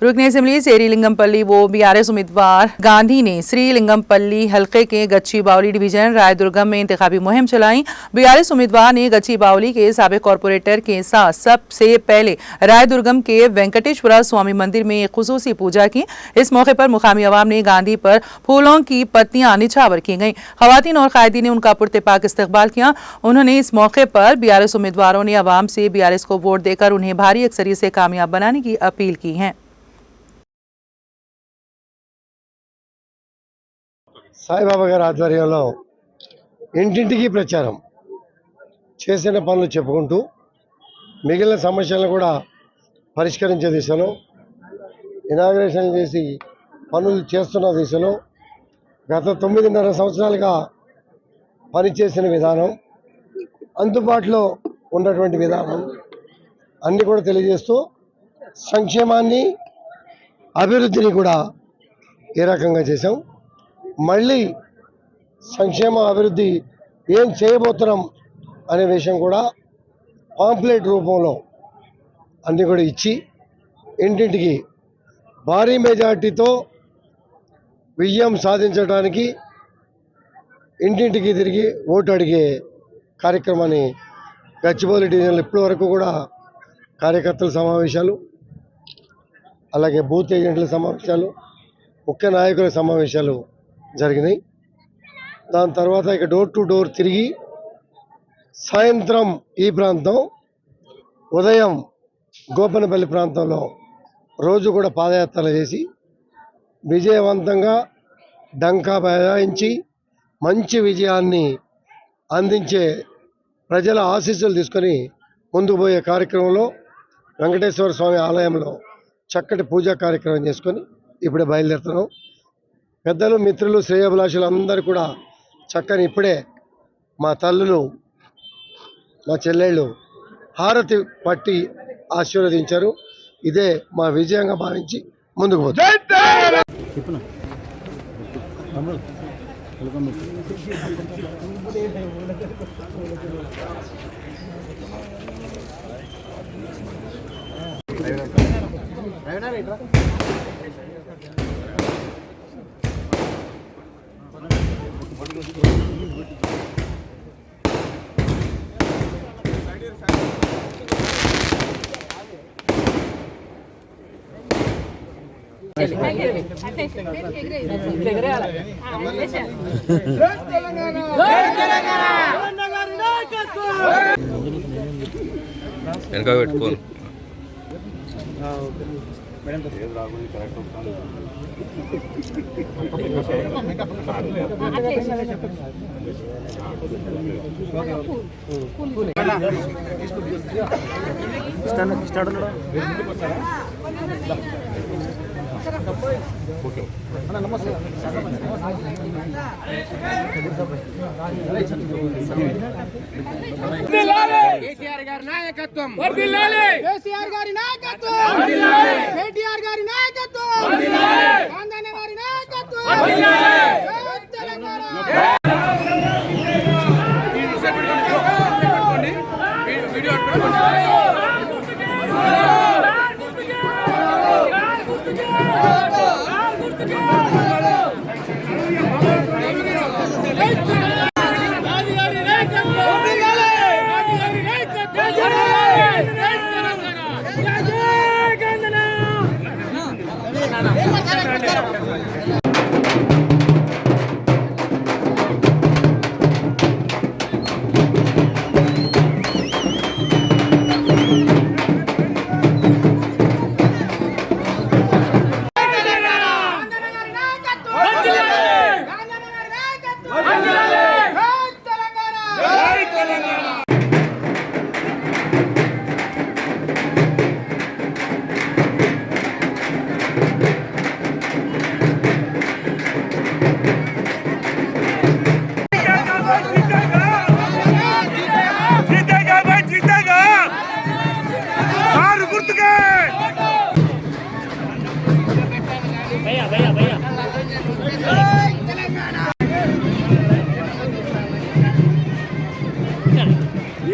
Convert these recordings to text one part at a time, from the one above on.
रुकने असेंबली सेरीलिंगमपल्ली वो बीआरएस उम्मीदवार गांधी ने श्रीलिंगमपल्ली हल्के के गच्चीबावली डिवीजन रायदुर्गम में इंतखाबी मुहिम चलाई। बीआरएस उम्मीदवार ने गच्चीबावली के साबिक कॉरपोरेटर के साथ सबसे पहले रायदुर्गम के वेंकटेश्वरा स्वामी मंदिर में एक खुसूसी पूजा की। इस मौके पर मुकामी अवाम ने गांधी पर फूलों की पत्तियां निछावर की गईं। खवातीन और कायदीन ने उनका पुरतेपाक इस्तकबाल किया। उन्होंने इस मौके पर बीआरएस उम्मीदवारों ने अवाम से बीआरएस को वोट देकर उन्हें भारी अक्सरियत से कामयाब बनाने की अपील की है। సాయిబాబా గారి ఆధ్వర్యంలో ఇంటింటికి ప్రచారం చేసిన పనులు చెప్పుకుంటూ మిగిలిన సమస్యలను కూడా పరిష్కరించే దిశలో ఇనాగ్రేషన్ చేసి పనులు చేస్తున్న దిశలో గత 9.5 సంవత్సరాలుగా పనిచేసిన విధానం, అందుబాటులో ఉన్నటువంటి విధానం అన్నీ కూడా తెలియజేస్తూ సంక్షేమాన్ని అభివృద్ధిని కూడా ఏ రకంగా చేశాం, మళ్ళీ సంక్షేమ అభివృద్ధి ఏం చేయబోతున్నాం అనే విషయం కూడా పాంప్లెట్ రూపంలో అన్నీ కూడా ఇచ్చి ఇంటింటికి భారీ మెజార్టీతో విజయం సాధించడానికి ఇంటింటికి తిరిగి ఓటు అడిగే కార్యక్రమాన్ని గచ్చిబౌలి డివిజన్లో ఇప్పటి వరకు కూడా కార్యకర్తల సమావేశాలు, అలాగే బూత్ ఏజెంట్ల సమావేశాలు, ముఖ్య నాయకుల సమావేశాలు జరిగినాయి. దాని తర్వాత ఇక డోర్ టు డోర్ తిరిగి సాయంత్రం ఈ ప్రాంతం, ఉదయం గోపనపల్లి ప్రాంతంలో రోజు కూడా పాదయాత్రలు చేసి విజయవంతంగా డంకా బజాయించి మంచి విజయాన్ని అందించే ప్రజల ఆశీస్సులు తీసుకొని ముందుకు పోయే కార్యక్రమంలో వెంకటేశ్వర స్వామి ఆలయంలో చక్కటి పూజా కార్యక్రమం చేసుకొని ఇప్పుడే బయలుదేరుతున్నాం. పెద్దలు, మిత్రులు, శ్రేయోభిలాషులు అందరూ కూడా చక్కని ఇప్పుడే మా తల్లులు, మా చెల్లెళ్ళు హారతి పట్టి ఆశీర్వదించారు. ఇదే మా విజయంగా భావించి ముందుకు పోతాం. వెనక పెట్టుకోను కేసీఆర్ గారి నాయకత్వం, కేసీఆర్ గారి నాయకత్వం, కేటీఆర్ గారి నాయకత్వం, గాంధీ గారి నాయకత్వం, తెలంగాణ.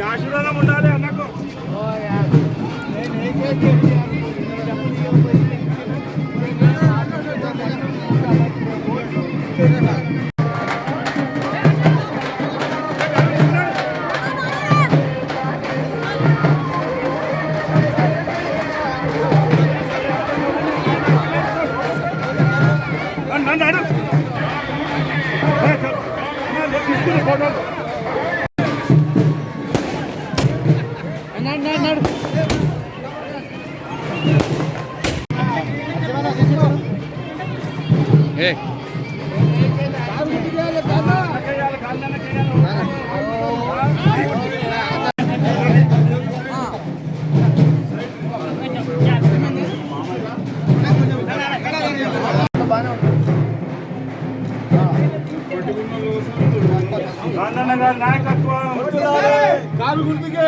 ఆశీర్వాదం ఉండాలి అన్నకు. గాంధీ గారి నాయకత్వం. కారు గుర్తుకే